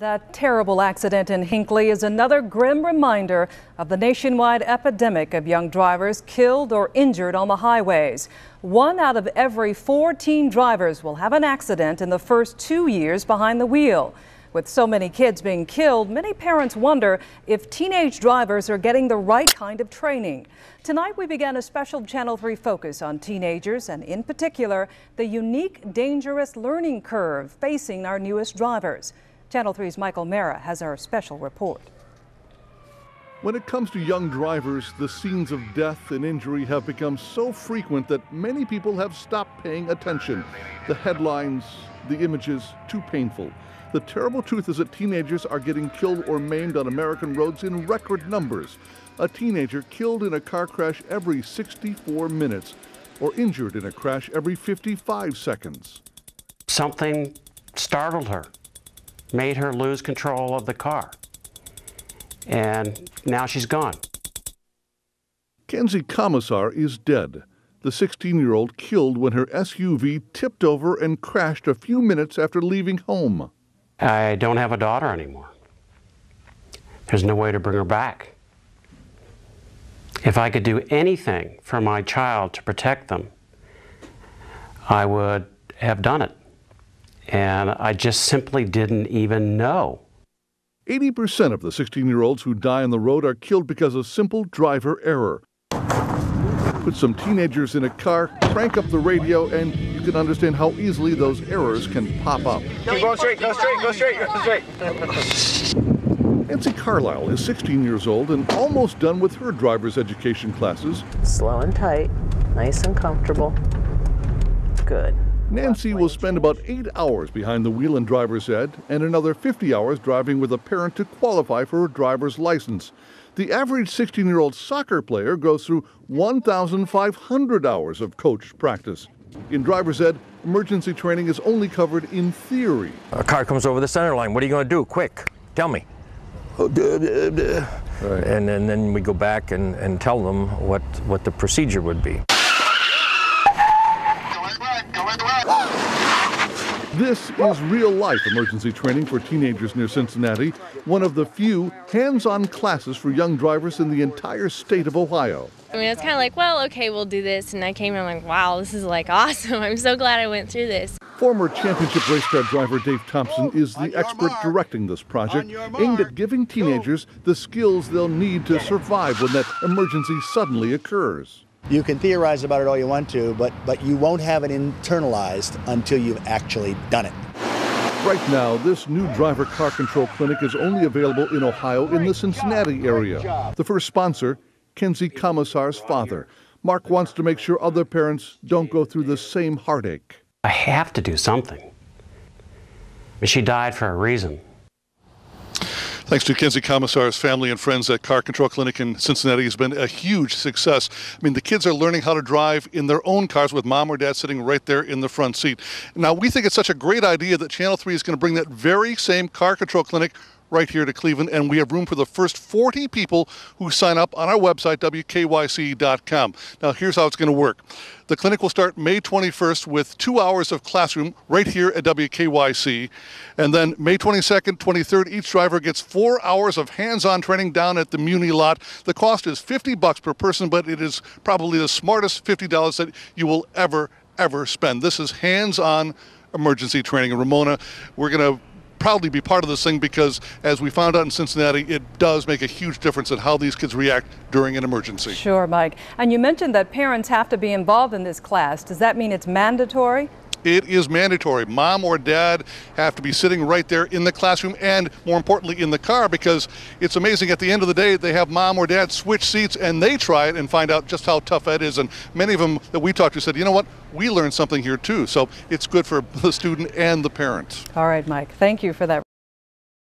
That terrible accident in Hinckley is another grim reminder of the nationwide epidemic of young drivers killed or injured on the highways. 1 out of every 4 teen drivers will have an accident in the first 2 years behind the wheel. With so many kids being killed, many parents wonder if teenage drivers are getting the right kind of training. Tonight we began a special Channel 3 focus on teenagers and in particular the unique, dangerous learning curve facing our newest drivers. Channel 3's Michael Mara has our special report. When it comes to young drivers, the scenes of death and injury have become so frequent that many people have stopped paying attention. The headlines, the images, too painful. The terrible truth is that teenagers are getting killed or maimed on American roads in record numbers. A teenager killed in a car crash every 64 minutes or injured in a crash every 55 seconds. Something startled her, made her lose control of the car, and now she's gone. Kenzie Commissar is dead. The 16-year-old killed when her SUV tipped over and crashed a few minutes after leaving home. I don't have a daughter anymore. There's no way to bring her back. If I could do anything for my child to protect them, I would have done it. And I just simply didn't even know. 80% of the 16-year-olds who die on the road are killed because of simple driver error. Put some teenagers in a car, crank up the radio, and you can understand how easily those errors can pop up. Keep going straight, go straight, go straight, go straight. Nancy Carlisle is 16 years old and almost done with her driver's education classes. Slow and tight, nice and comfortable. Good. Nancy will spend about 8 hours behind the wheel in driver's ed and another 50 hours driving with a parent to qualify for her driver's license. The average 16-year-old soccer player goes through 1,500 hours of coach practice. In driver's ed, emergency training is only covered in theory. A car comes over the center line. What are you going to do? Quick, tell me. Right. And then we go back and tell them what the procedure would be. This is real-life emergency training for teenagers near Cincinnati, one of the few hands-on classes for young drivers in the entire state of Ohio. I mean, it's kind of like, well, okay, we'll do this. And I came and I'm like, wow, this is like awesome. I'm so glad I went through this. Former championship race car driver Dave Thompson is the expert directing this project, aimed at giving teenagers the skills they'll need to survive when that emergency suddenly occurs. You can theorize about it all you want to, but you won't have it internalized until you've actually done it. Right now, this new driver car control clinic is only available in Ohio in the Cincinnati area. The first sponsor, Kenzie Commissar's father. Mark wants to make sure other parents don't go through the same heartache. I have to do something. But she died for a reason. Thanks to Kenzie Commissar's family and friends, that car control clinic in Cincinnati has been a huge success. I mean, the kids are learning how to drive in their own cars with mom or dad sitting right there in the front seat. Now, we think it's such a great idea that Channel 3 is going to bring that very same car control clinic right here to Cleveland, and we have room for the first 40 people who sign up on our website, WKYC.com. Now, here's how it's going to work. The clinic will start May 21st with 2 hours of classroom right here at WKYC, and then May 22nd, 23rd, each driver gets 4 hours of hands-on training down at the Muni lot. The cost is $50 per person, but it is probably the smartest $50 that you will ever spend. This is hands-on emergency training. And Ramona, we're going to proudly be part of this thing because, as we found out in Cincinnati, it does make a huge difference in how these kids react during an emergency. Sure, Mike. And you mentioned that parents have to be involved in this class. Does that mean it's mandatory? It is mandatory. Mom or dad have to be sitting right there in the classroom and, more importantly, in the car, because it's amazing. At the end of the day, they have mom or dad switch seats and they try it and find out just how tough that is. And many of them that we talked to said, you know what, we learned something here too. So it's good for the student and the parents. All right, Mike. Thank you for that.